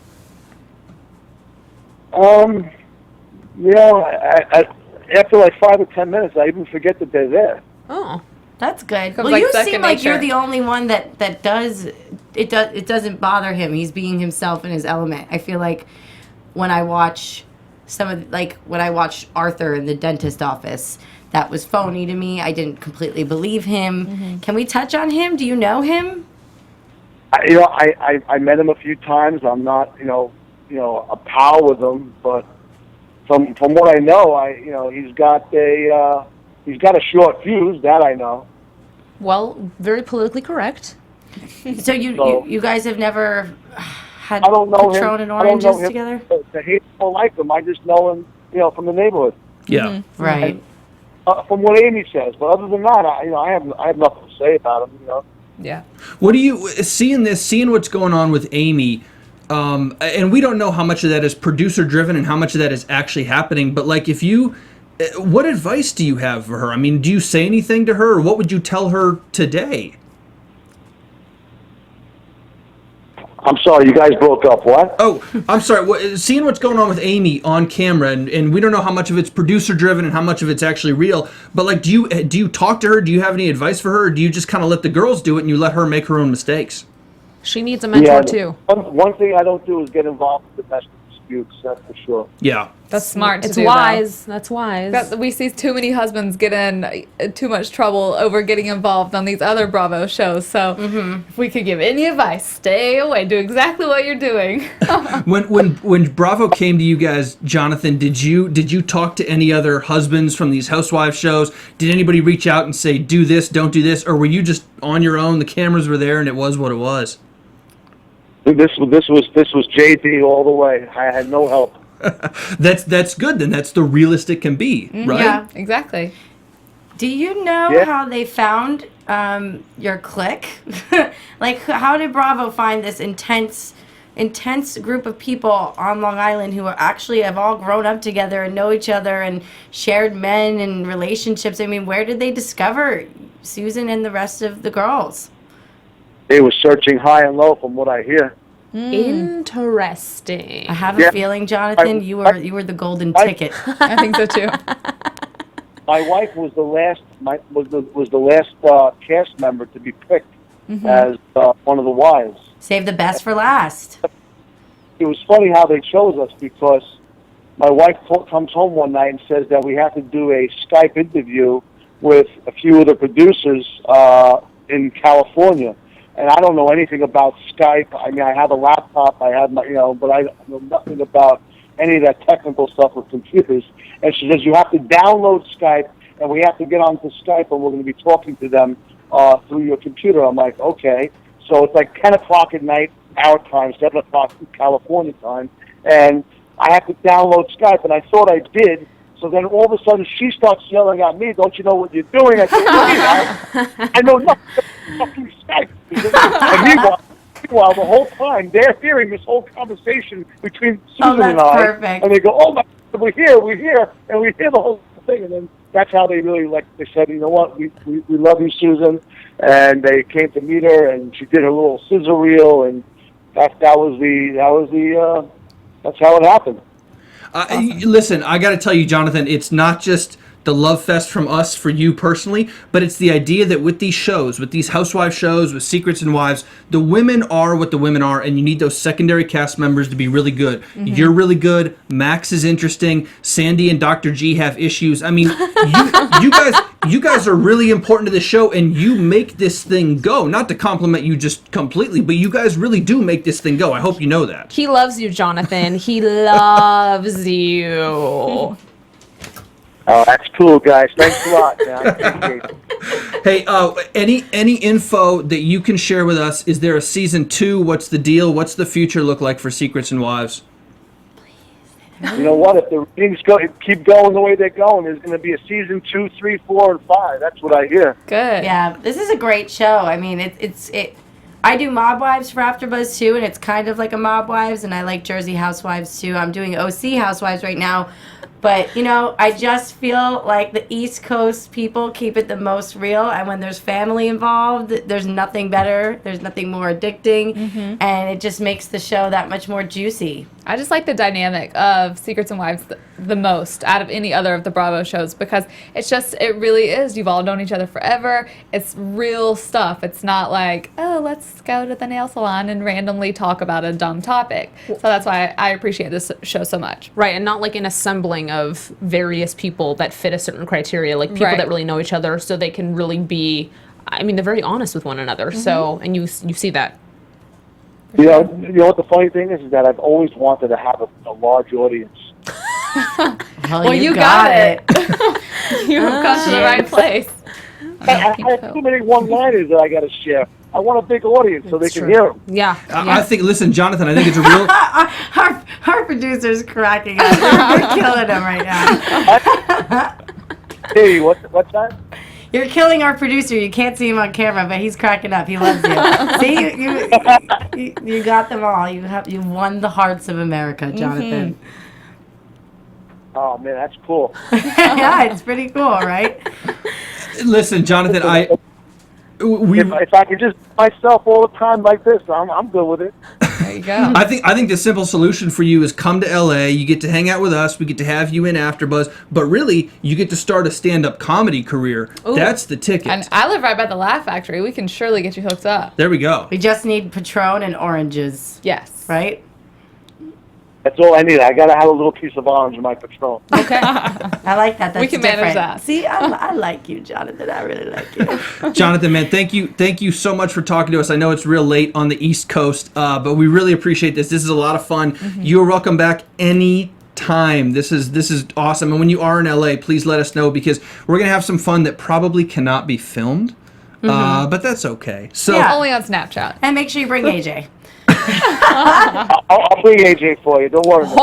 After like 5 or 10 minutes, I even forget that they're there. Oh. That's good. Comes Well, like you second seem like nature. you're the only one that does it. It doesn't bother him. He's being himself in his element. I feel like when I watch when I watched Arthur in the dentist office, that was phony to me. I didn't completely believe him. Mm-hmm. Can we touch on him? Do you know him? I met him a few times. I'm not a pal with him, but from what I know, he's got a short fuse, that I know. Well, very politically correct. So you guys have never had I don't know Patron him. and I don't know oranges him together? to hate or like him. I just know him, from the neighborhood. Yeah. Mm-hmm. Right. From what Amy says, but other than that, I have nothing to say about him. Yeah. What do you seeing what's going on with Amy? And we don't know how much of that is producer driven and how much of that is actually happening. But like, what advice do you have for her? I mean, do you say anything to her, or what would you tell her today? I'm sorry, you guys broke up. What? Oh, I'm sorry. Seeing what's going on with Amy on camera, and we don't know how much of it's producer driven and how much of it's actually real. But like, do you talk to her? Do you have any advice for her, or do you just kind of let the girls do it and you let her make her own mistakes? She needs a mentor too. One thing I don't do is get involved with domestic disputes. That's for sure. Yeah. That's smart to It's do, wise. That's wise. We see too many husbands get in too much trouble over getting involved on these other Bravo shows. So if we could give any advice, stay away. Do exactly what you're doing. When Bravo came to you guys, Jonathan, did you talk to any other husbands from these housewives shows? Did anybody reach out and say, do this, don't do this? Or were you just on your own? The cameras were there and it was what it was? This was JD all the way. I had no help. That's good then. That's the realist it can be, right? Yeah, exactly. Do you know how they found your clique? Like, how did Bravo find this intense group of people on Long Island who have all grown up together and know each other and shared men and relationships? I mean, where did they discover Susan and the rest of the girls? They were searching high and low, from what I hear. Interesting. I have a feeling, Jonathan, you were the golden ticket. I think so too. My wife was the last cast member to be picked as one of the wives. Save the best for last. It was funny how they chose us, because my wife comes home one night and says that we have to do a Skype interview with a few of the producers in California. And I don't know anything about Skype. I mean, I have a laptop, I have my, but I know nothing about any of that technical stuff with computers. And she says, you have to download Skype, and we have to get onto Skype, and we're going to be talking to them through your computer. I'm like, okay. So it's like 10 o'clock at night, our time, 7 o'clock California time, and I have to download Skype, and I thought I did. So then all of a sudden she starts yelling at me, don't you know what you're doing? I said, I know nothing about fucking Skype. And meanwhile, the whole time, they're hearing this whole conversation between Susan and I. Perfect. And they go, oh my God, we're here, and we hear the whole thing. And then that's how they really, they said, you know what, we love you, Susan. And they came to meet her, and she did her little scissor reel, and that's how it happened. Awesome. Listen, I got to tell you, Jonathan, it's not just the love fest from us for you personally, but it's the idea that with these shows, with these housewife shows, with Secrets and Wives, the women are what the women are, and you need those secondary cast members to be really good. Mm-hmm. You're really good. Max is interesting. Sandy and Dr. G have issues. I mean, you guys are really important to the show, and you make this thing go. Not to compliment you just completely, but you guys really do make this thing go. I hope you know that. He loves you, Jonathan. He loves you. Oh, that's cool, guys. Thanks a lot, man. I appreciate it. Hey, any info that you can share with us? Is there a season 2? What's the deal? What's the future look like for Secrets and Wives? You know what? If the ratings keep going the way they're going, there's going to be a season 2, 3, 4, and 5. That's what I hear. Good. Yeah, this is a great show. I mean, I do Mob Wives for AfterBuzz too, and it's kind of like a Mob Wives, and I like Jersey Housewives too. I'm doing OC Housewives right now. But, I just feel like the East Coast people keep it the most real. And when there's family involved, there's nothing better. There's nothing more addicting. Mm-hmm. And it just makes the show that much more juicy. I just like the dynamic of Secrets and Wives the most out of any other of the Bravo shows, because it really is. You've all known each other forever. It's real stuff. It's not like, oh, let's go to the nail salon and randomly talk about a dumb topic. So that's why I appreciate this show so much. Right, and not like an assembling of various people that fit a certain criteria, like people that really know each other, so they can really be, they're very honest with one another. Mm-hmm. So, and you see that. You know what the funny thing is that I've always wanted to have a large audience. Well, you got it. You have come to the right place. I have too many one-liners that I got to share. I want a big audience so they can hear them. Yeah. I think, listen, Jonathan, I think it's a real... our producer's cracking up. You're killing him right now. Hey, what's that? You're killing our producer. You can't see him on camera, but he's cracking up. He loves you. See, you got them all. You won the hearts of America, Jonathan. Mm-hmm. Oh man, that's cool. Yeah, it's pretty cool, right? Listen, Jonathan, if I could just myself all the time like this, I'm good with it. There you go. I think the simple solution for you is come to LA. You get to hang out with us. We get to have you in AfterBuzz. But really, you get to start a stand-up comedy career. Ooh. That's the ticket. And I live right by the Laugh Factory. We can surely get you hooked up. There we go. We just need Patron and oranges. Yes. Right? That's all I need. I got to have a little piece of orange in my Patron. Okay. I like that. That's we can different. manage that. See, I like you, Jonathan. I really like you. Jonathan, man, thank you so much for talking to us. I know it's real late on the East Coast, but we really appreciate this. This is a lot of fun. Mm-hmm. You're welcome back anytime. This is awesome. And when you are in LA, please let us know, because we're going to have some fun that probably cannot be filmed, but that's okay. So only on Snapchat. And make sure you bring AJ. I'll bring AJ for you. Don't worry. How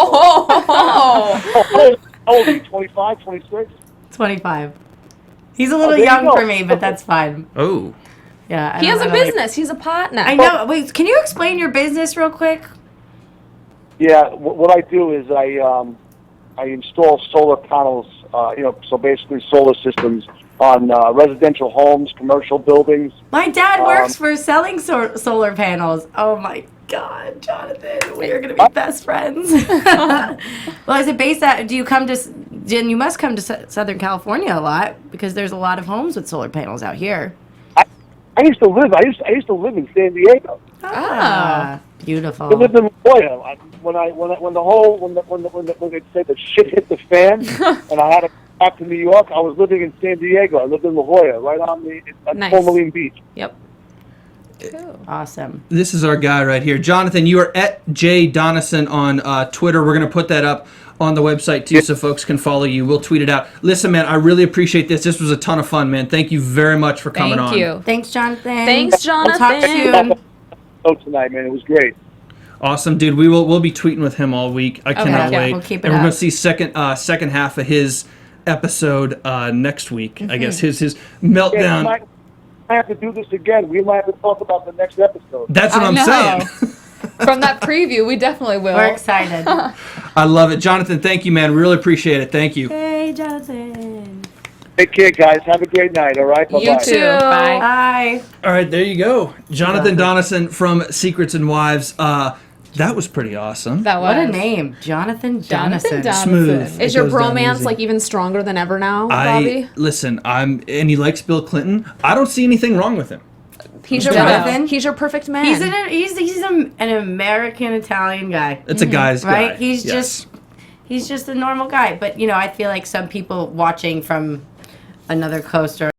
old are you? 25, 26? 25. He's a little young for me, but that's fine. Oh. Yeah. He has a business. He's a partner. I know. Wait, can you explain your business real quick? Yeah. What I do is I install solar panels. So basically solar systems on residential homes, commercial buildings. My dad works for selling solar panels. Oh my God, Jonathan, we are going to be best friends. Well, is it based at? Do you come to? Jen, you must come to Southern California a lot, because there's a lot of homes with solar panels out here. I used to live. I used to live in San Diego. Ah, beautiful. I lived in La Jolla. when they said the shit hit the fan, and I had to come back to New York, I was living in San Diego. I lived in La Jolla, right on Nice. Tourmaline Beach. Yep. Cool. Awesome. This is our guy right here. Jonathan, you are at Doneson on Twitter. We're going to put that up on the website, too, so folks can follow you. We'll tweet it out. Listen, man, I really appreciate this. This was a ton of fun, man. Thank you very much for coming on. Thank you. Thanks, Jonathan. Thanks, Jonathan. We'll talk soon. Oh, tonight, man, it was great. Awesome, dude. We'll be tweeting with him all week. I cannot yeah. wait. We'll keep it and we're up. going to see second half of his episode next week. I guess his Yeah, meltdown. I have to do this again. We might have to talk about the next episode. That's what I I'm know. saying. From that preview, we definitely will. We're excited. I love it. Jonathan, thank you, man. Really appreciate it. Thank you. Hey, Jonathan. Take care, guys. Have a great night, all right? Bye-bye. You too. Bye. Bye. All right, there you go. Jonathan Doneson from Secrets and Wives. That was pretty awesome. That was. What a name. Jonathan Jonathan Doneson. Doneson. Smooth. Is It your goes down bromance easy. like even stronger than ever now, Bobby? Listen, and he likes Bill Clinton. I don't see anything wrong with him. He's your Jonathan? He's your perfect man. He's an American Italian guy. It's a guy's guy. Right? He's just a normal guy. But I feel like some people watching from another coast or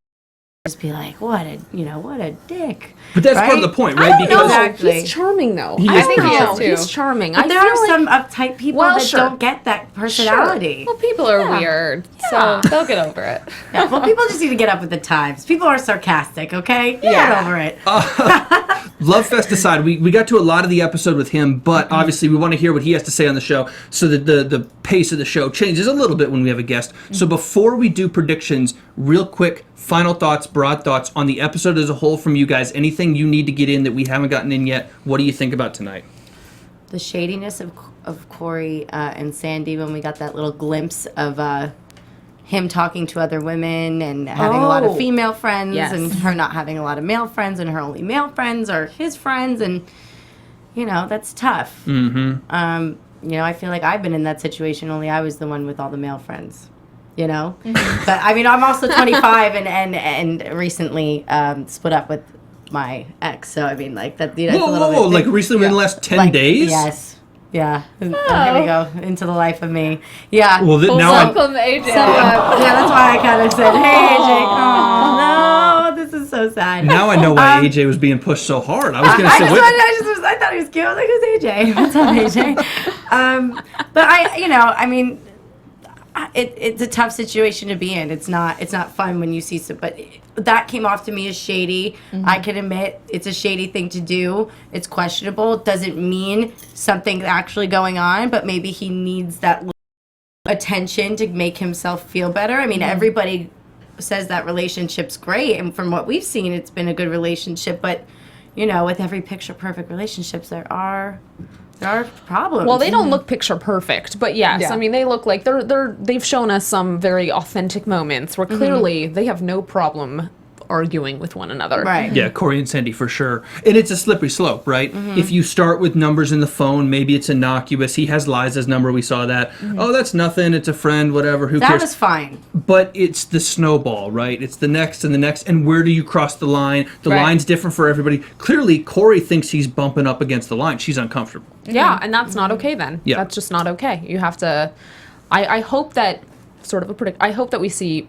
just be like, what a dick. But that's part of Right? the point, I right? don't know. Because Exactly. He's charming though. He I is think pretty he is charming. too. He's charming. But I there feel are like some uptight people Well, that sure. don't get that personality. Well, people are weird, so they'll get over it. Yeah, well, people just need to get up with the times. People are sarcastic, okay? Get over it. Love Fest aside, we got to a lot of the episode with him, but obviously we want to hear what he has to say on the show so that the pace of the show changes a little bit when we have a guest. So before we do predictions, real quick, final thoughts, broad thoughts on the episode as a whole from you guys. Anything you need to get in that we haven't gotten in yet? What do you think about tonight? The shadiness of Corey and Sandy when we got that little glimpse of him talking to other women and having a lot of female friends Yes. and her not having a lot of male friends and her only male friends are his friends and that's tough. Mm-hmm. I feel like I've been in that situation, only I was the one with all the male friends. Mm-hmm. But I mean, I'm also 25 and recently split up with my ex, so I mean, like that. It's a little Whoa, bit like recently within the last 10 like, days? Yes. Yeah. Oh, here we go into the life of me. Yeah. Well, now Welcome, AJ. So, that's why I kind of said, "Hey, AJ." Oh no, this is so sad. now I know why AJ was being pushed so hard. I was going to say, I thought he was cute. I was like, "Who's AJ? What's up, AJ?" But I mean, it's a tough situation to be in. It's not fun when you see some, but that came off to me as shady. Mm-hmm. I can admit it's a shady thing to do. It's questionable. It doesn't mean something's actually going on, but maybe he needs that attention to make himself feel better. I mean, everybody says that relationship's great, and from what we've seen, it's been a good relationship. But with every picture perfect relationships, there are problems. Well, they don't look picture perfect, but yes, Yeah. I mean they look like they've shown us some very authentic moments where clearly they have no problem arguing with one another. Right. yeah, Corey and Sandy for sure. And it's a slippery slope, right? If you start with numbers in the phone, maybe it's innocuous. He has Liza's number. We saw that. Oh, that's nothing. It's a friend, whatever. Who That cares? was fine. But it's the snowball, right? It's the next and the next. And where do you cross the line? The Right. line's different for everybody. Clearly, Corey thinks he's bumping up against the line. She's uncomfortable. Yeah, and that's not okay then. Yeah. That's just not okay. You have to I hope that I hope that we see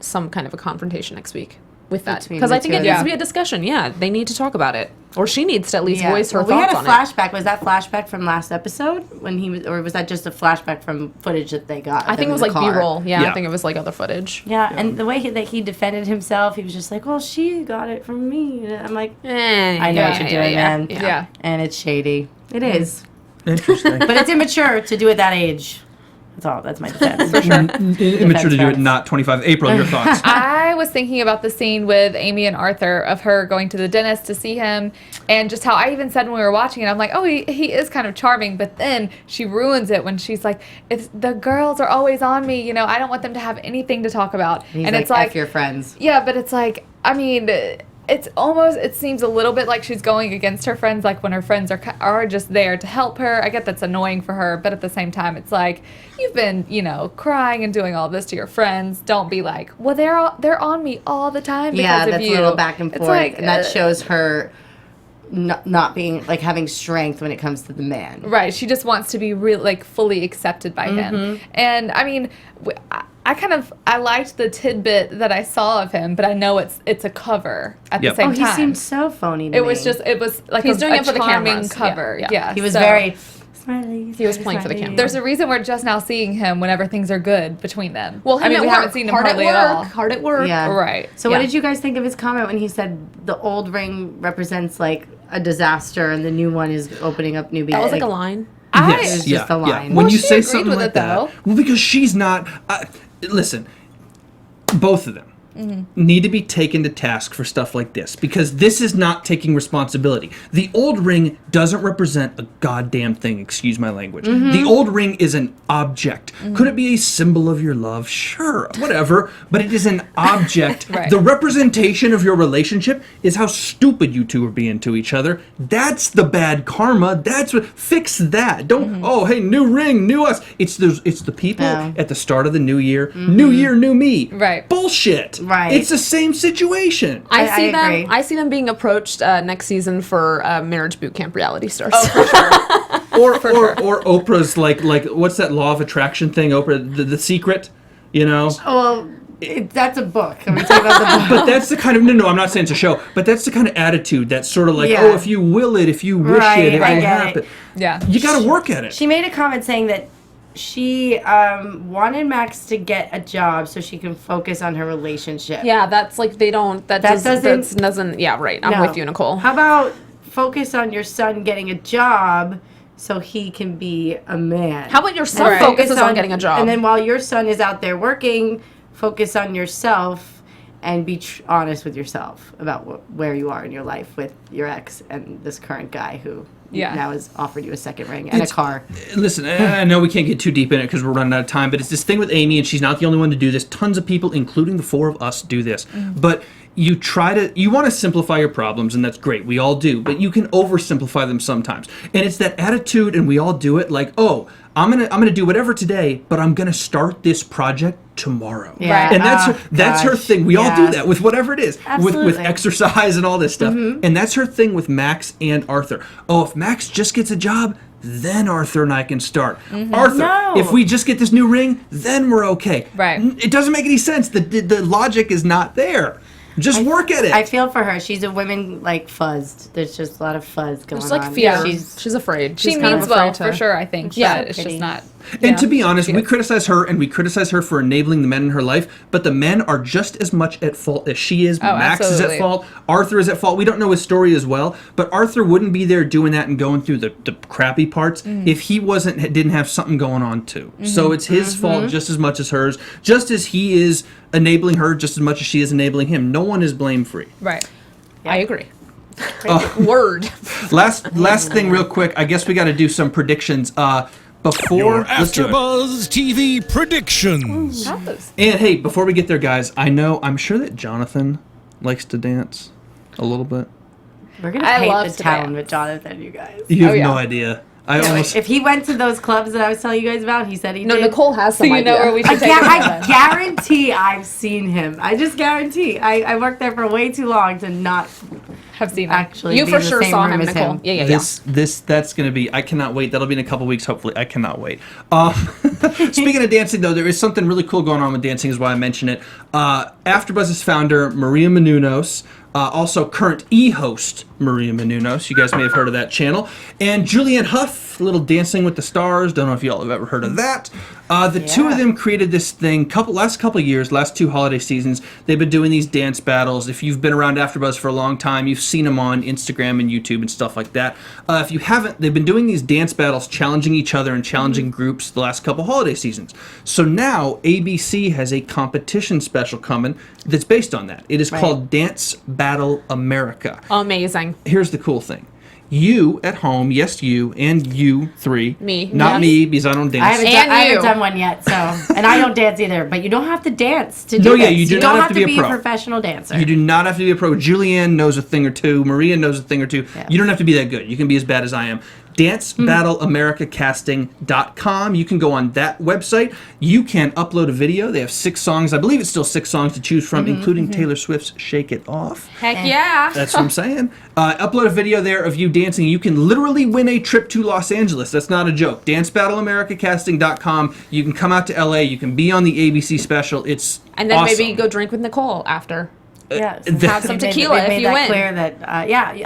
some kind of a confrontation next week with that. Between Because the I think two it of needs them. to be a discussion. Yeah, they need to talk about it. Or she needs to at least voice her Well, thoughts we had a on it. flashback. Was that flashback from last episode when he was, or was that just a flashback from footage that they got? I think it was in like the car? B-roll. Yeah, Yeah. I think it was like other footage. Yeah, and the way that he defended himself, he was just like, "Well, she got it from me." And I'm like, I know what you're doing, man. Yeah. And it's shady. It is, Interesting. but it's immature to do it that age. That's all. That's my defense. Immature to do it, not 25. April, your thoughts? I was thinking about the scene with Amy and Arthur of her going to the dentist to see him, and just how I even said when we were watching it, I'm like, oh, he is kind of charming, but then she ruins it when she's like, it's the girls are always on me, I don't want them to have anything to talk about. He's and like, it's like, F your friends. yeah, but it's like, I mean, it seems a little bit like she's going against her friends, like when her friends are just there to help her. I get that's annoying for her, but at the same time, it's like, you've been, crying and doing all this to your friends. Don't be like, well, they're on me all the time because Yeah, of that's you. a little back and It's forth, like, and that shows her not being like having strength when it comes to the man. Right. She just wants to be fully accepted by him. And I mean, I liked the tidbit that I saw of him, but I know it's a cover at the same time. He seemed so phony to me. It was like he's doing it for the charming cameras. cover. Yeah. He was very smiley. He was playing for the camera. There's a reason we're just now seeing him whenever things are good between them. Well, I mean, we haven't seen him hardly at all. Hard at work. Yeah. Right. So what did you guys think of his comment when he said the old ring represents like a disaster and the new one is opening up new beginnings? That was like a line. Yes, It's just a line. When you she say agreed something with like it, that, though. well, because she's not. Listen, both of them need to be taken to task for stuff like this because this is not taking responsibility. The old ring doesn't represent a goddamn thing. Excuse my language. The old ring is an object. Could it be a symbol of your love? Sure, whatever. But it is an object. Right. The representation of your relationship is how stupid you two are being to each other. That's the bad karma. That's what. Fix that. Don't. Oh, hey, new ring, new us. It's the people at the start of the new year. New year, new me. Right. Bullshit. Right. It's the same situation. I see them being approached next season for marriage boot camp reality stars. Or Oprah's like what's that law of attraction thing? Oprah, the secret, you know. Well, that's a book. I'm talking about the book. But that's the kind of no, I'm not saying it's a show. But that's the kind of attitude that's sort of like, Yeah. oh, if you will it, if you wish it, it will happen. Yeah. You got to work at it. She made a comment saying that she wanted Max to get a job so she can focus on her relationship. Yeah, that's like they don't. That doesn't. Yeah, right. I'm with you, Nicole. How about focus on your son getting a job so he can be a man? How about your son focuses on getting a job? And then while your son is out there working, focus on yourself and be honest with yourself about where you are in your life with your ex and this current guy who now has offered you a second ring and a car. Listen, I know we can't get too deep in it because we're running out of time, but it's this thing with Amy, and she's not the only one to do this. Tons of people, including the four of us, do this. But you want to simplify your problems, and that's great. We all do, but you can oversimplify them sometimes. And it's that attitude, and we all do it. Like, oh, I'm gonna do whatever today, but I'm gonna start this project tomorrow. Yeah. And that's her thing. We all do that with whatever it is, with exercise and all this stuff. And that's her thing with Max and Arthur. Oh, if Max just gets a job, then Arthur and I can start. Arthur, if we just get this new ring, then we're okay. Right. It doesn't make any sense. The logic is not there. Just work at it. I feel for her. She's a woman like fuzzed. There's just a lot of fuzz going on. There's like fear. Yeah. She's afraid. She She's kind means of afraid well, to, for sure, I think. Yeah, But it's just not. And to be honest, we criticize her and we criticize her for enabling the men in her life, but the men are just as much at fault as she is. Max absolutely. is at fault. Arthur is at fault. We don't know his story as well, but Arthur wouldn't be there doing that and going through the crappy parts if he didn't have something going on too. So it's his fault just as much as hers, just as he is enabling her just as much as she is enabling him. No one is blame free. Right. I agree. Word. Last thing real quick, I guess we got to do some predictions. Before AfterBuzz TV predictions. And hey, before we get there, guys, I'm sure that Jonathan likes to dance a little bit. We're gonna paint the town with Jonathan, you guys. You have no idea. If he went to those clubs that I was telling you guys about, he said he did. Nicole has some idea. Know where we should take I guarantee I've seen him. I just guarantee. I worked there for way too long to not have seen him. Actually, You be for in the sure same saw room him, as Nicole. Yeah. That's gonna be. I cannot wait. That'll be in a couple weeks, hopefully. I cannot wait. Speaking of dancing, though, there is something really cool going on with dancing. Is why I mention it. AfterBuzz's founder Maria Menounos. Also current E-host Maria Menounos. You guys may have heard of that channel. And Julianne Hough, Little Dancing with the Stars. Don't know if y'all have ever heard of that. The two of them created this thing last couple of years, last two holiday seasons. They've been doing these dance battles. If you've been around AfterBuzz for a long time, you've seen them on Instagram and YouTube and stuff like that. If you haven't, they've been doing these dance battles, challenging each other and challenging groups the last couple holiday seasons. So now ABC has a competition special coming that's based on that. It is called Dance Battle America. Amazing. Here's the cool thing. You at home, yes, you, and you three. Me. Not me, because I don't dance. I haven't done one yet, so. And I don't dance either, but you don't have to dance to do this. You do don't not have to be a pro. Professional dancer. You do not have to be a pro. Julianne knows a thing or two. Maria knows a thing or two. Yes. You don't have to be that good. You can be as bad as I am. dancebattleamericacasting.com. You can go on that website. You can upload a video. They have 6 songs. I believe it's still 6 songs to choose from, including Taylor Swift's Shake It Off. Heck yeah. That's what I'm saying. Upload a video there of you dancing. You can literally win a trip to Los Angeles. That's not a joke. dancebattleamericacasting.com. You can come out to LA. You can be on the ABC special. It's And then awesome. maybe go drink with Nicole after. Yeah, Have some tequila if you win. Clear that,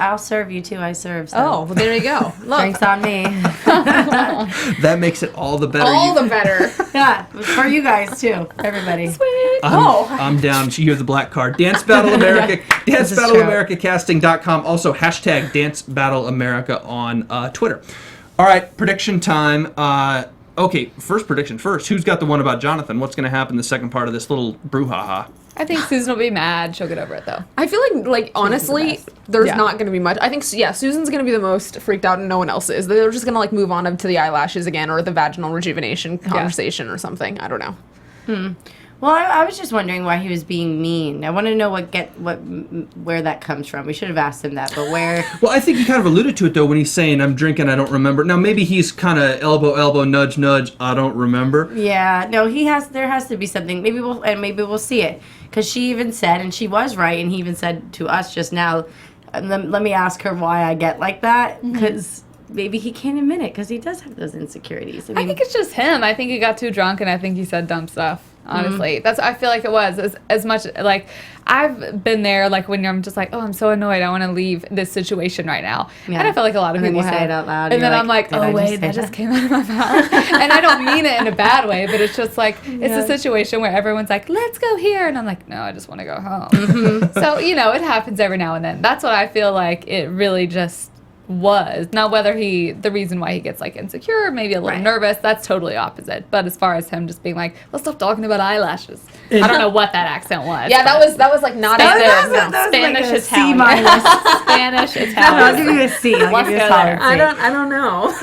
I'll serve you too. I serve. So. Oh, well, there you go. Look. Drinks on me. That makes it all the better. All the better. Yeah, for you guys too, everybody. Sweet. I'm down. You have the black card. Dance Battle America. DanceBattleAmericaCasting.com. Also, hashtag Dance Battle America on Twitter. All right, prediction time. Okay, first prediction first. Who's got the one about Jonathan? What's going to happen in the second part of this little brouhaha? I think Susan will be mad. She'll get over it though. I feel like honestly, the there's Yeah. not going to be much. I think, Susan's going to be the most freaked out and no one else is. They're just going to move on to the eyelashes again or the vaginal rejuvenation conversation or something. I don't know. Well, I was just wondering why he was being mean. I want to know where that comes from. We should have asked him that, but where? Well, I think he kind of alluded to it, though, when he's saying, I'm drinking, I don't remember. Now, maybe he's kind of elbow, nudge, nudge, I don't remember. Yeah, no, there has to be something. Maybe we'll see it. Because she even said, and she was right, and he even said to us just now, let me ask her why I get like that, because maybe he can't admit it, because he does have those insecurities. I think it's just him. I think he got too drunk, and I think he said dumb stuff. Honestly, I feel like it was as much like I've been there. Like when I'm just like, oh, I'm so annoyed. I want to leave this situation right now. Yeah. And I feel like a lot of And then people you say have. it out loud, And you're then I'm like, like, did I oh just wait, say that just that? came out of my mouth. And I don't mean it in a bad way, but it's just like it's a situation where everyone's like, let's go here, and I'm like, no, I just want to go home. So it happens every now and then. That's what I feel like it really just was. Now whether the reason why he gets insecure, maybe a little nervous, that's totally opposite. But as far as him just being like, let's stop talking about eyelashes. I don't know what that accent was. Yeah, that was not Spanish, Spanish Spanish, C Italian. minus. Spanish, I'll Italian. give you a C. I'll Let's give you a go solid there. C. I don't know.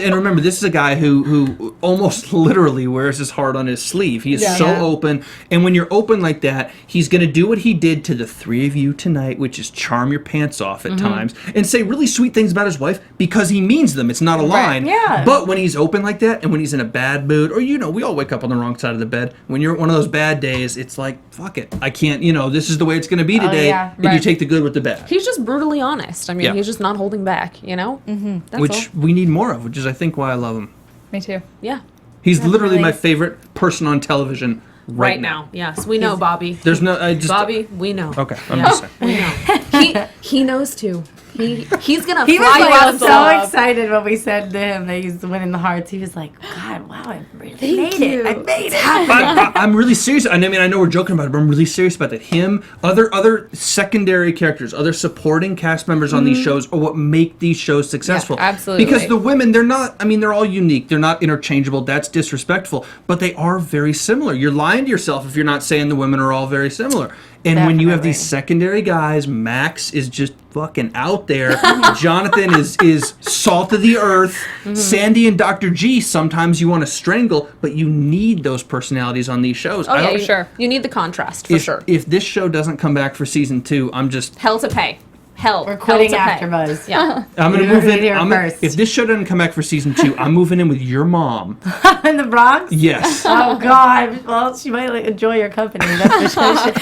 And remember, this is a guy who almost literally wears his heart on his sleeve. He is so open. And when you're open like that, he's going to do what he did to the 3 of you tonight, which is charm your pants off at times and say really sweet things about his wife because he means them. It's not a line. Yeah. But when he's open like that and when he's in a bad mood, or we all wake up on the wrong side of the bed. When you're one of those bad days, it's like, fuck it. I can't, this is the way it's going to be today. yeah. And you take the good with the bad. He's just brutally honest. I mean, he's just not holding back, That's Which we need more of, which is I think why I love him. Me too. Yeah. He's literally my favorite person on television right now. Yes, we know, Bobby. There's no, Bobby, we know. Okay, I'm just saying. We know. He knows too. He's gonna He fly you was out so the excited when we said to him that he's winning the hearts. He was like, God, wow, I really made it. I made it. I'm really serious. I mean, I know we're joking about it, but I'm really serious about that. Him, other secondary characters, other supporting cast members on these shows are what make these shows successful. Yeah, absolutely. Because the women, they're all unique. They're not interchangeable. That's disrespectful. But they are very similar. You're lying to yourself if you're not saying the women are all very similar. And when you have these secondary guys, Max is just fucking out there. Jonathan is salt of the earth. Sandy and Dr. G, sometimes you want to strangle, but you need those personalities on these shows. Oh, yeah, for sure. You need the contrast, for sure. If this show doesn't come back for season 2, I'm just... Hell to pay. Hell. We're quitting hell to pay. AfterBuzz. Yeah. I'm going to You move heard it in. here first. If this show doesn't come back for season 2, I'm moving in with your mom. In the Bronx? Yes. Oh, God. Well, she might enjoy your company. That's for sure.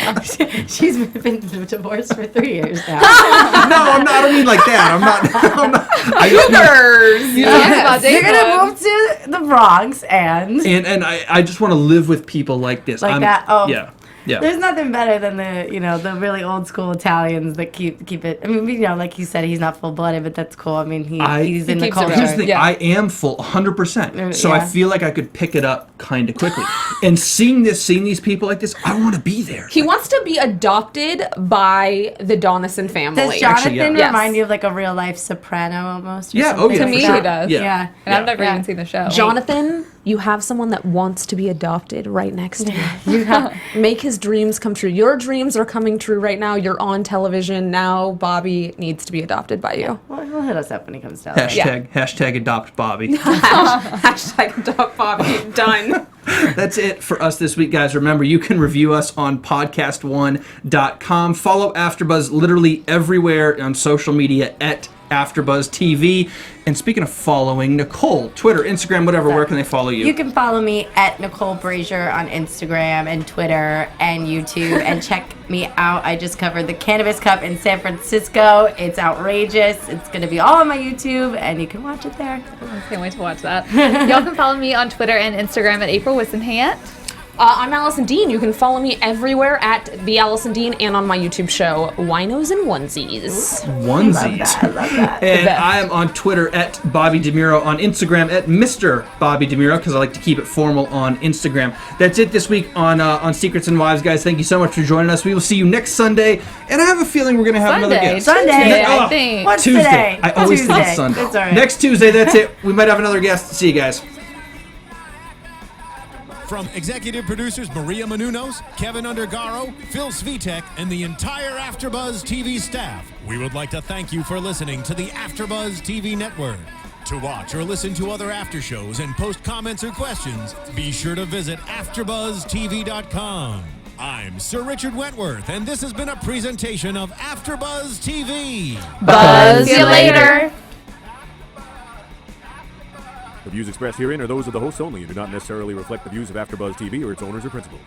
She's been divorced for 3 years now. No, I'm not. I don't mean like that. I'm not. Cougars! Yes. You're going to move to the Bronx and I just want to live with people like this. that. Oh. Yeah. Yeah. There's nothing better than the really old school Italians that keep it. I mean, like he said, he's not full blooded, but that's cool. I mean, he's in the keeps it culture. Here's the thing, Yeah. I am full 100%. So I Yeah. feel like I could pick it up kind of quickly. And seeing these people like this, I want to be there. He wants to be adopted by the Doneson family. Does Jonathan Actually, yeah. remind you of like a real life soprano almost? Or Yeah, something? yeah, To for me, sure. he does. Yeah. And I've never even seen the show. Jonathan, you have someone that wants to be adopted right next to you. Make his dreams come true. Your dreams are coming true right now. You're on television. Now Bobby needs to be adopted by you. Well, he'll hit us up when he comes down. Hashtag adopt Bobby. Hashtag adopt Bobby. Done. That's it for us this week, guys. Remember, you can review us on podcast1.com. Follow AfterBuzz literally everywhere on social media at AFTERBUZZ TV. And speaking of following, Nicole, Twitter, Instagram, whatever, where can they follow you? You can follow me at Nicole Brajer on Instagram and Twitter and YouTube, and check me out. I just covered the Cannabis Cup in San Francisco. It's outrageous. It's going to be all on my YouTube, and you can watch it there. I can't wait to watch that. Y'all can follow me on Twitter and Instagram at April Whisenhant. I'm Alison Dean. You can follow me everywhere at the Alison Dean and on my YouTube show, Winos and Onesies. Onesies. I love that. And I am on Twitter at Bobby DeMuro, on Instagram at Mr. Bobby DeMuro, because I like to keep it formal on Instagram. That's it this week on Secrets and Wives, guys. Thank you so much for joining us. We will see you next Sunday, and I have a feeling we're going to have another guest. Sunday, I think. What's Tuesday. today? I always Tuesday. think Sunday. It's all right. Next Tuesday, that's it. We might have another guest. See you guys. From executive producers Maria Menounos, Kevin Undergaro, Phil Svitek, and the entire AfterBuzz TV staff, we would like to thank you for listening to the AfterBuzz TV network. To watch or listen to other after shows and post comments or questions, be sure to visit AfterBuzzTV.com. I'm Sir Richard Wentworth, and this has been a presentation of AfterBuzz TV. Buzz you later. The views expressed herein are those of the hosts only and do not necessarily reflect the views of AfterBuzz TV or its owners or principals.